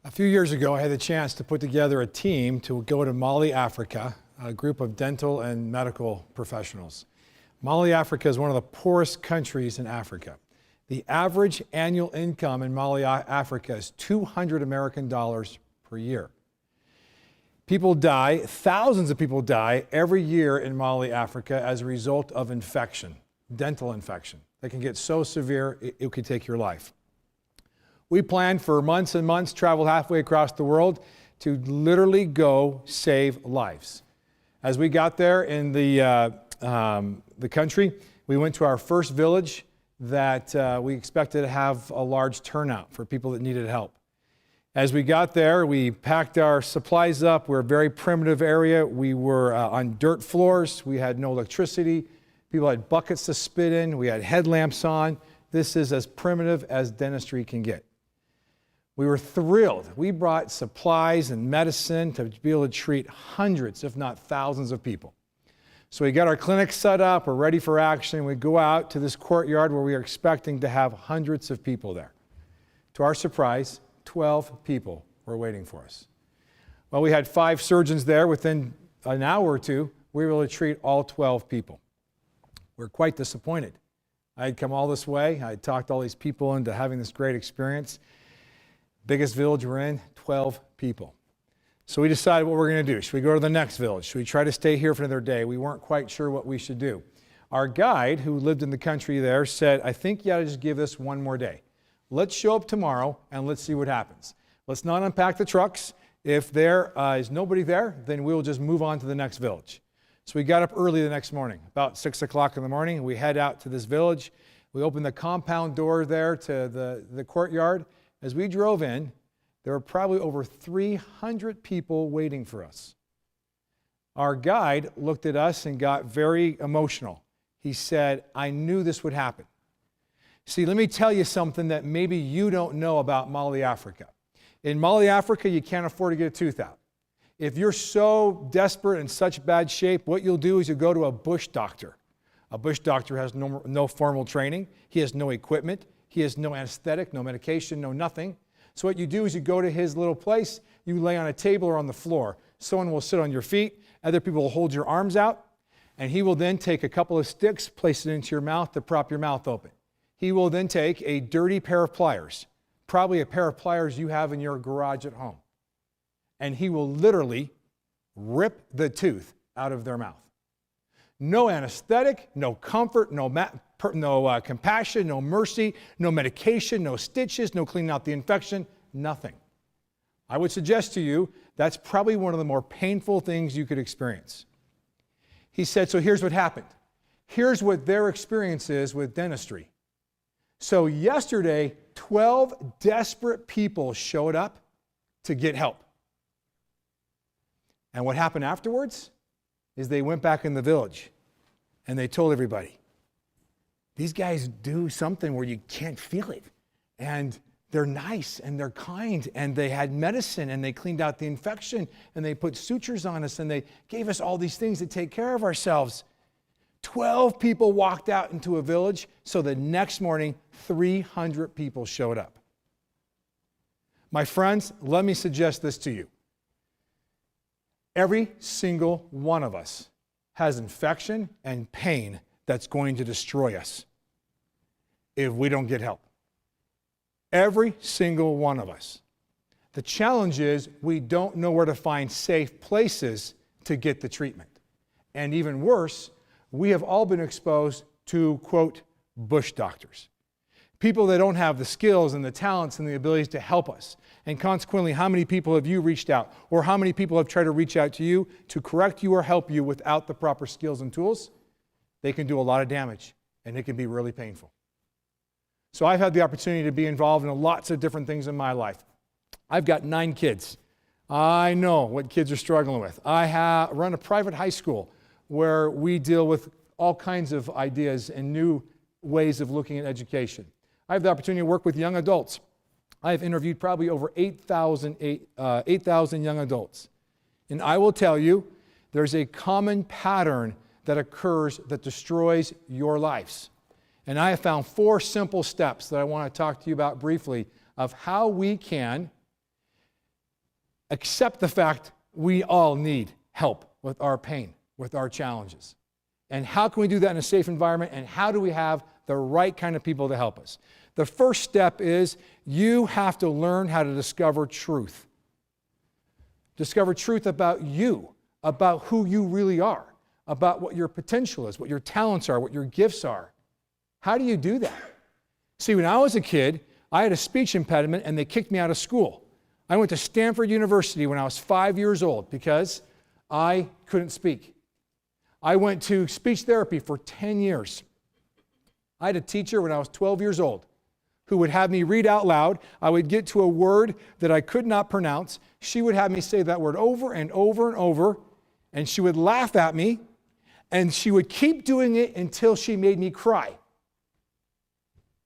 A few years ago, I had the chance to put together a team to go to Mali, Africa, a group of dental and medical professionals. Mali, Africa is one of the poorest countries in Africa. The average annual income in Mali, Africa is $200 American per year. People die, thousands of people die every year in Mali, Africa as a result of infection, dental infection. They can get so severe, it could take your life. We planned for months and months, traveled halfway across the world to literally go save lives. As we got there in the country, we went to our first village that we expected to have a large turnout for people that needed help. As we got there, we packed our supplies up. We're a very primitive area. We were on dirt floors. We had no electricity. People had buckets to spit in. We had headlamps on. This is as primitive as dentistry can get. We were thrilled. We brought supplies and medicine to be able to treat hundreds, if not thousands of people. So we got our clinic set up, we're ready for action. We go out to this courtyard where we are expecting to have hundreds of people there. To our surprise, 12 people were waiting for us. Well, we had 5 surgeons there. Within an hour or two, we were able to treat all 12 people. We're quite disappointed. I had come all this way. I had talked all these people into having this great experience. Biggest village we're in, 12 people. So we decided what we're going to do. Should we go to the next village? Should we try to stay here for another day? We weren't quite sure what we should do. Our guide, who lived in the country there, said, I think you ought to just give this one more day. Let's show up tomorrow and let's see what happens. Let's not unpack the trucks. If there is nobody there, then we'll just move on to the next village. So we got up early the next morning, about 6 o'clock in the morning. We head out to this village. We opened the compound door there to the courtyard. As we drove in, there were probably over 300 people waiting for us. Our guide looked at us and got very emotional. He said, I knew this would happen. See, let me tell you something that maybe you don't know about Mali, Africa. In Mali, Africa, you can't afford to get a tooth out. If you're so desperate, in such bad shape, what you'll do is you'll go to a bush doctor. A bush doctor has no formal training. He has no equipment. He has no anesthetic, no medication, no nothing. So what you do is you go to his little place, you lay on a table or on the floor. Someone will sit on your feet, other people will hold your arms out, and he will then take a couple of sticks, place it into your mouth to prop your mouth open. He will then take a dirty pair of pliers, probably a pair of pliers you have in your garage at home, and he will literally rip the tooth out of their mouth. No anesthetic, no comfort, no compassion, no mercy, no medication, no stitches, no cleaning out the infection, nothing. I would suggest to you that's probably one of the more painful things you could experience. He said, so here's what happened. Here's what their experience is with dentistry. So yesterday, 12 desperate people showed up to get help. And what happened afterwards is they went back in the village and they told everybody, these guys do something where you can't feel it. And they're nice and they're kind and they had medicine and they cleaned out the infection and they put sutures on us and they gave us all these things to take care of ourselves. 12 people walked out into a village, so the next morning, 300 people showed up. My friends, let me suggest this to you. Every single one of us has infection and pain that's going to destroy us if we don't get help. Every single one of us. The challenge is we don't know where to find safe places to get the treatment. And even worse, we have all been exposed to, quote, bush doctors. People that don't have the skills and the talents and the abilities to help us. And consequently, how many people have you reached out? Or how many people have tried to reach out to you to correct you or help you without the proper skills and tools? They can do a lot of damage, and it can be really painful. So I've had the opportunity to be involved in lots of different things in my life. I've got 9 kids. I know what kids are struggling with. I run a private high school where we deal with all kinds of ideas and new ways of looking at education. I have the opportunity to work with young adults. I have interviewed probably over 8,000 young adults. And I will tell you, there's a common pattern that occurs that destroys your lives. And I have found 4 simple steps that I want to talk to you about briefly of how we can accept the fact we all need help with our pain, with our challenges. And how can we do that in a safe environment? And how do we have the right kind of people to help us? The first step is you have to learn how to discover truth. Discover truth about you, about who you really are, about what your potential is, what your talents are, what your gifts are. How do you do that? See, when I was a kid, I had a speech impediment and they kicked me out of school. I went to Stanford University when I was 5 years old because I couldn't speak. I went to speech therapy for 10 years. I had a teacher when I was 12 years old who would have me read out loud. I would get to a word that I could not pronounce. She would have me say that word over and over and over, and she would laugh at me, and she would keep doing it until she made me cry.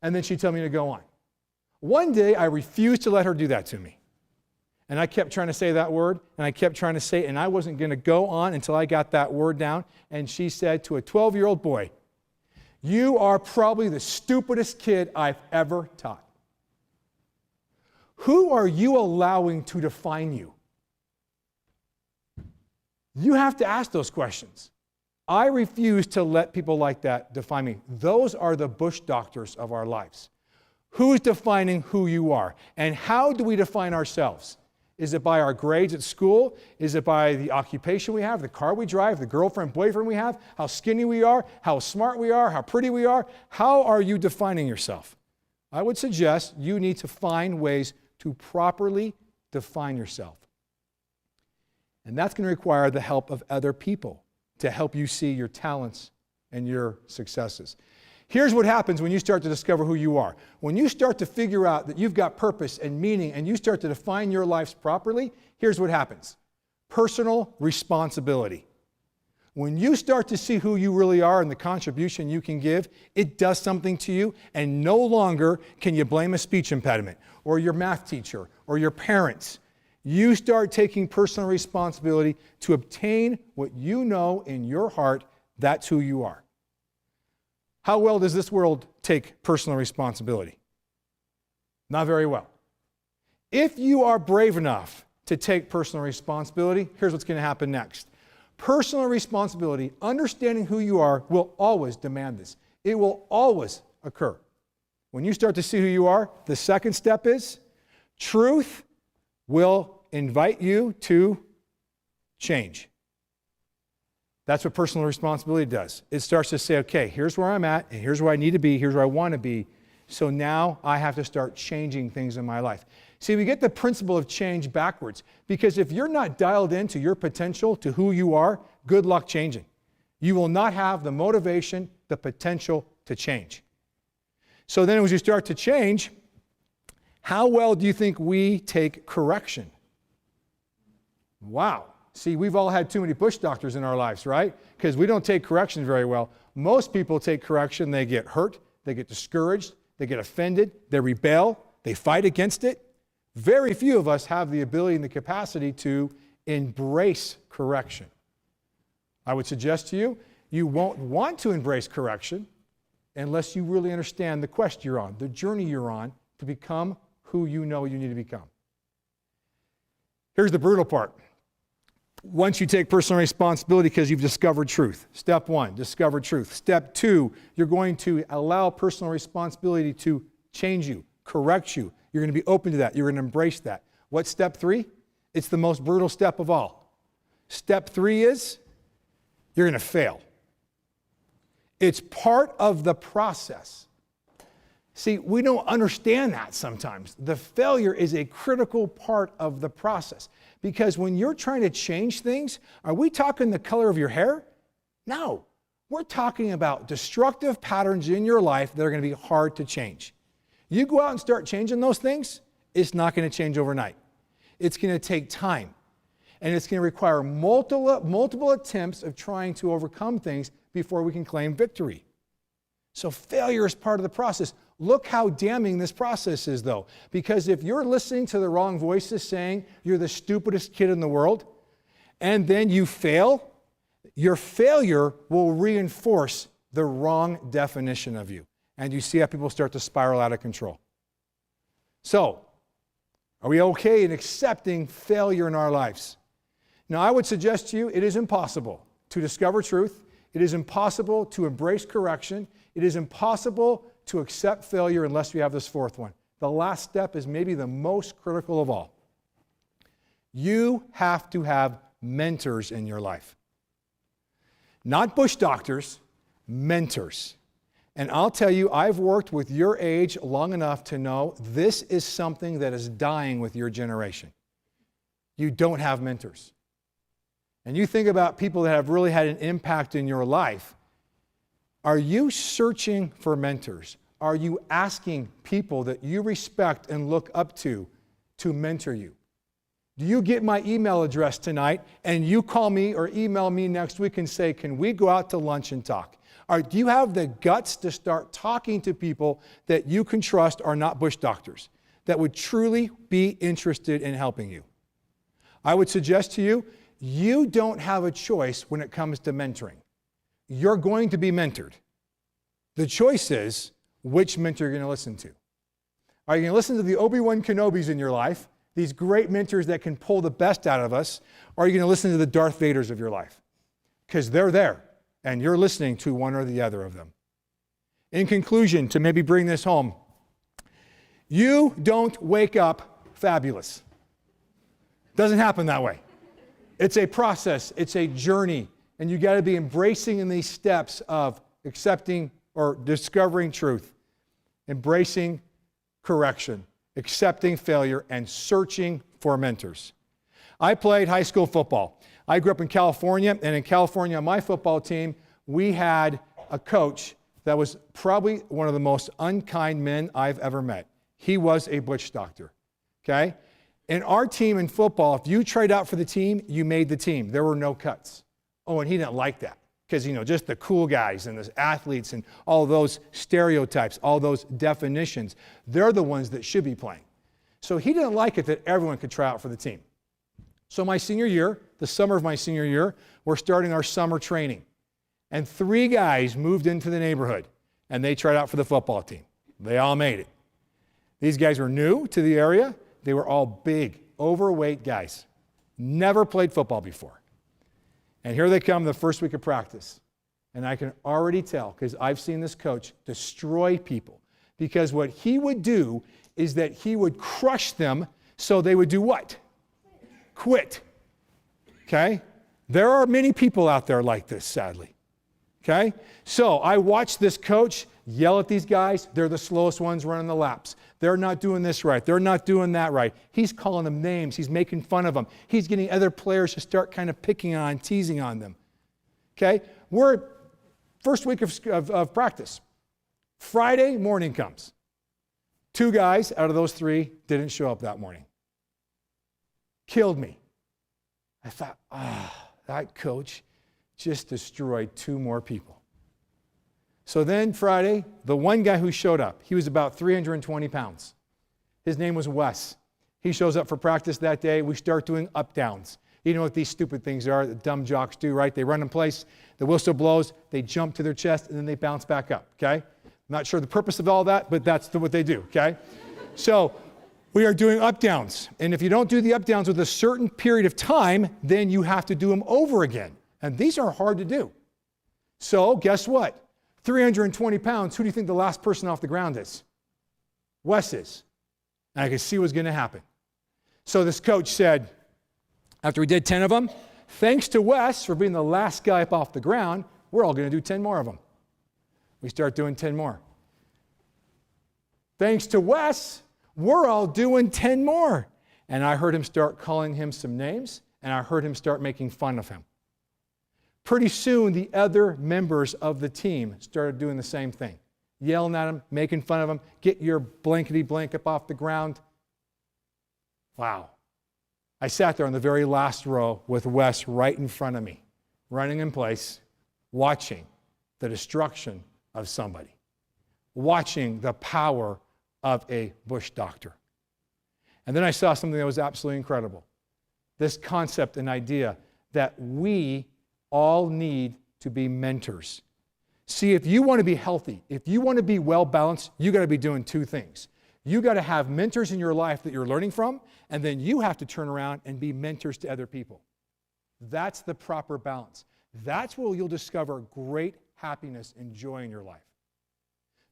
And then she'd tell me to go on. One day, I refused to let her do that to me. And I kept trying to say that word, and I kept trying to say it, and I wasn't going to go on until I got that word down. And she said to a 12-year-old boy, "You are probably the stupidest kid I've ever taught." Who are you allowing to define you? You have to ask those questions. I refuse to let people like that define me. Those are the Bush doctors of our lives. Who's defining who you are? And how do we define ourselves? Is it by our grades at school? Is it by the occupation we have, the car we drive, the girlfriend, boyfriend we have, how skinny we are, how smart we are, how pretty we are? How are you defining yourself? I would suggest you need to find ways to properly define yourself. And that's going to require the help of other people to help you see your talents and your successes. Here's what happens when you start to discover who you are. When you start to figure out that you've got purpose and meaning and you start to define your lives properly, here's what happens. Personal responsibility. When you start to see who you really are and the contribution you can give, it does something to you, and no longer can you blame a speech impediment or your math teacher or your parents. You start taking personal responsibility to obtain what you know in your heart, that's who you are. How well does this world take personal responsibility? Not very well. If you are brave enough to take personal responsibility, here's what's going to happen next. Personal responsibility, understanding who you are, will always demand this. It will always occur. When you start to see who you are, the second step is truth will invite you to change. That's what personal responsibility does. It starts to say, okay, here's where I'm at, and here's where I need to be, here's where I want to be. So now I have to start changing things in my life. See, we get the principle of change backwards, because if you're not dialed into your potential, to who you are, good luck changing. You will not have the motivation, the potential to change. So then as you start to change, how well do you think we take correction? Wow. See, we've all had too many Bush doctors in our lives, right? Because we don't take correction very well. Most people take correction, they get hurt, they get discouraged, they get offended, they rebel, they fight against it. Very few of us have the ability and the capacity to embrace correction. I would suggest to you, you won't want to embrace correction unless you really understand the quest you're on, the journey you're on to become who you know you need to become. Here's the brutal part. Once you take personal responsibility because you've discovered truth. Step one, discover truth. Step two, you're going to allow personal responsibility to change you, correct you. You're going to be open to that. You're going to embrace that. What's step three? It's the most brutal step of all. Step three is you're going to fail. It's part of the process. See, we don't understand that sometimes. The failure is a critical part of the process. Because when you're trying to change things, are we talking the color of your hair? No. We're talking about destructive patterns in your life that are going to be hard to change. You go out and start changing those things, it's not going to change overnight. It's going to take time. And it's going to require multiple attempts of trying to overcome things before we can claim victory. So failure is part of the process. Look how damning this process is, though. Because if you're listening to the wrong voices saying you're the stupidest kid in the world, and then you fail, your failure will reinforce the wrong definition of you. And you see how people start to spiral out of control. So, Are we okay in accepting failure in our lives? Now, I would suggest to you it is impossible to discover truth. It is impossible to embrace correction. It is impossible to accept failure unless we have this fourth one. The last step is maybe the most critical of all. You have to have mentors in your life. Not bush doctors, mentors. And I'll tell you, I've worked with your age long enough to know this is something that is dying with your generation. You don't have mentors. And you think about people that have really had an impact in your life. Are you searching for mentors? Are you asking people that you respect and look up to mentor you? Do you get my email address tonight and you call me or email me next week and say, can we go out to lunch and talk? Or do you have the guts to start talking to people that you can trust are not bush doctors, that would truly be interested in helping you? I would suggest to you, you don't have a choice when it comes to mentoring. You're going to be mentored. The choice is which mentor you're going to listen to. Are you going to listen to the Obi-Wan Kenobis in your life, these great mentors that can pull the best out of us, or are you going to listen to the Darth Vaders of your life? Because they're there, and you're listening to one or the other of them. In conclusion, to maybe bring this home, you don't wake up fabulous. Doesn't happen that way. It's a process, it's a journey, and you got to be embracing in these steps of accepting or discovering truth, embracing correction, accepting failure, and searching for mentors. I played high school football. I grew up in California, and in California on my football team, we had a coach that was probably one of the most unkind men I've ever met. He was a bush doctor, okay? In our team in football, if you tried out for the team, you made the team. There were no cuts. Oh, and he didn't like that because, just the cool guys and the athletes and all those stereotypes, all those definitions, they're the ones that should be playing. So he didn't like it that everyone could try out for the team. So my senior year, the summer of my senior year, we're starting our summer training. And 3 guys moved into the neighborhood and they tried out for the football team. They all made it. These guys were new to the area. They were all big, overweight guys. Never played football before. And here they come the first week of practice. And I can already tell, because I've seen this coach destroy people. Because what he would do is that he would crush them so they would do what? Quit. Okay? There are many people out there like this, sadly. Okay? So I watched this coach yell at these guys. They're the slowest ones running the laps. They're not doing this right. They're not doing that right. He's calling them names. He's making fun of them. He's getting other players to start kind of picking on, teasing on them. Okay? We're first week of practice. Friday morning comes. 2 guys out of those 3 didn't show up that morning. Killed me. I thought, that coach just destroyed 2 more people. So then Friday, the one guy who showed up, he was about 320 pounds. His name was Wes. He shows up for practice that day. We start doing up-downs. You know what these stupid things are that dumb jocks do, right? They run in place, the whistle blows, they jump to their chest, and then they bounce back up, okay? I'm not sure the purpose of all that, but that's what they do, okay? So we are doing up-downs. And if you don't do the up-downs with a certain period of time, then you have to do them over again. And these are hard to do. So guess what? 320 pounds, who do you think the last person off the ground is? Wes is. And I could see what was going to happen. So this coach said, after we did 10 of them, thanks to Wes for being the last guy up off the ground, we're all going to do 10 more of them. We start doing 10 more. Thanks to Wes, we're all doing 10 more. And I heard him start calling him some names, and I heard him start making fun of him. Pretty soon, the other members of the team started doing the same thing. Yelling at him, making fun of him, get your blankety blank up off the ground. Wow. I sat there on the very last row with Wes right in front of me, running in place, watching the destruction of somebody, watching the power of a bush doctor. And then I saw something that was absolutely incredible. This concept and idea that we all need to be mentors. See, if you want to be healthy, if you want to be well-balanced, you got to be doing 2 things. You got to have mentors in your life that you're learning from, and then you have to turn around and be mentors to other people. That's the proper balance. That's where you'll discover great happiness and joy in your life.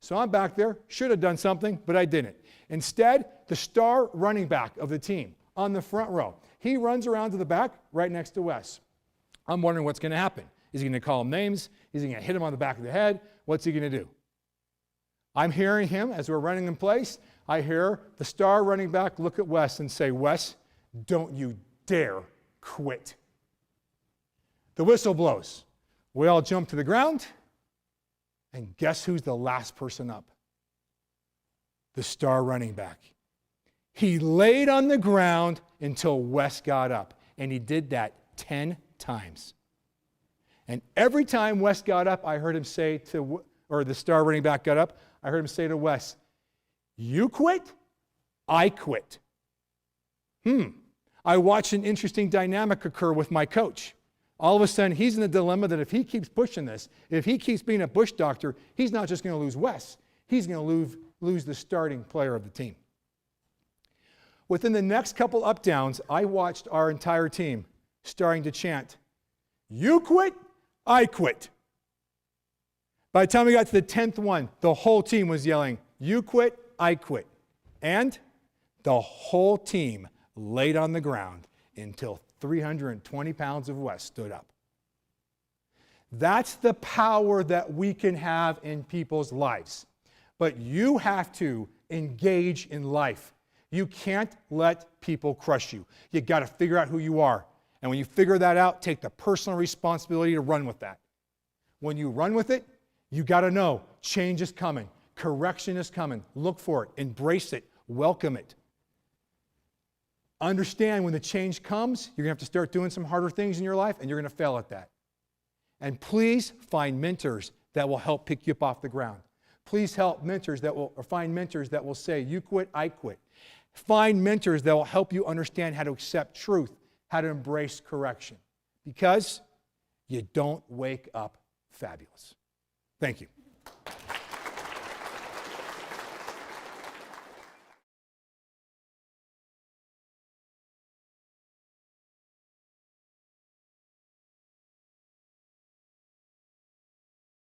So I'm back there, should have done something, but I didn't. Instead, the star running back of the team on the front row, he runs around to the back right next to Wes. I'm wondering what's going to happen. Is he going to call him names? Is he going to hit him on the back of the head? What's he going to do? I'm hearing him as we're running in place. I hear the star running back look at Wes and say, Wes, don't you dare quit. The whistle blows. We all jump to the ground. And guess who's the last person up? The star running back. He laid on the ground until Wes got up. And he did that 10 times. And every time Wes got up, I heard him say to, or the star running back got up, I heard him say to Wes, you quit, I quit. I watched an interesting dynamic occur with my coach. All of a sudden, he's in a dilemma that if he keeps pushing this, if he keeps being a bush doctor, he's not just going to lose Wes, he's going to lose the starting player of the team. Within the next couple up-downs, I watched our entire team starting to chant, you quit, I quit. By the time we got to the 10th one, the whole team was yelling, you quit, I quit. And the whole team laid on the ground until 320 pounds of Wes stood up. That's the power that we can have in people's lives. But you have to engage in life. You can't let people crush you. You got to figure out who you are. And when you figure that out, take the personal responsibility to run with that. When you run with it, you got to know change is coming. Correction is coming. Look for it. Embrace it. Welcome it. Understand when the change comes, you're going to have to start doing some harder things in your life, and you're going to fail at that. And please find mentors that will help pick you up off the ground. Please find mentors that will say, you quit, I quit. Find mentors that will help you understand how to accept truth, how to embrace correction. Because you don't wake up fabulous. Thank you.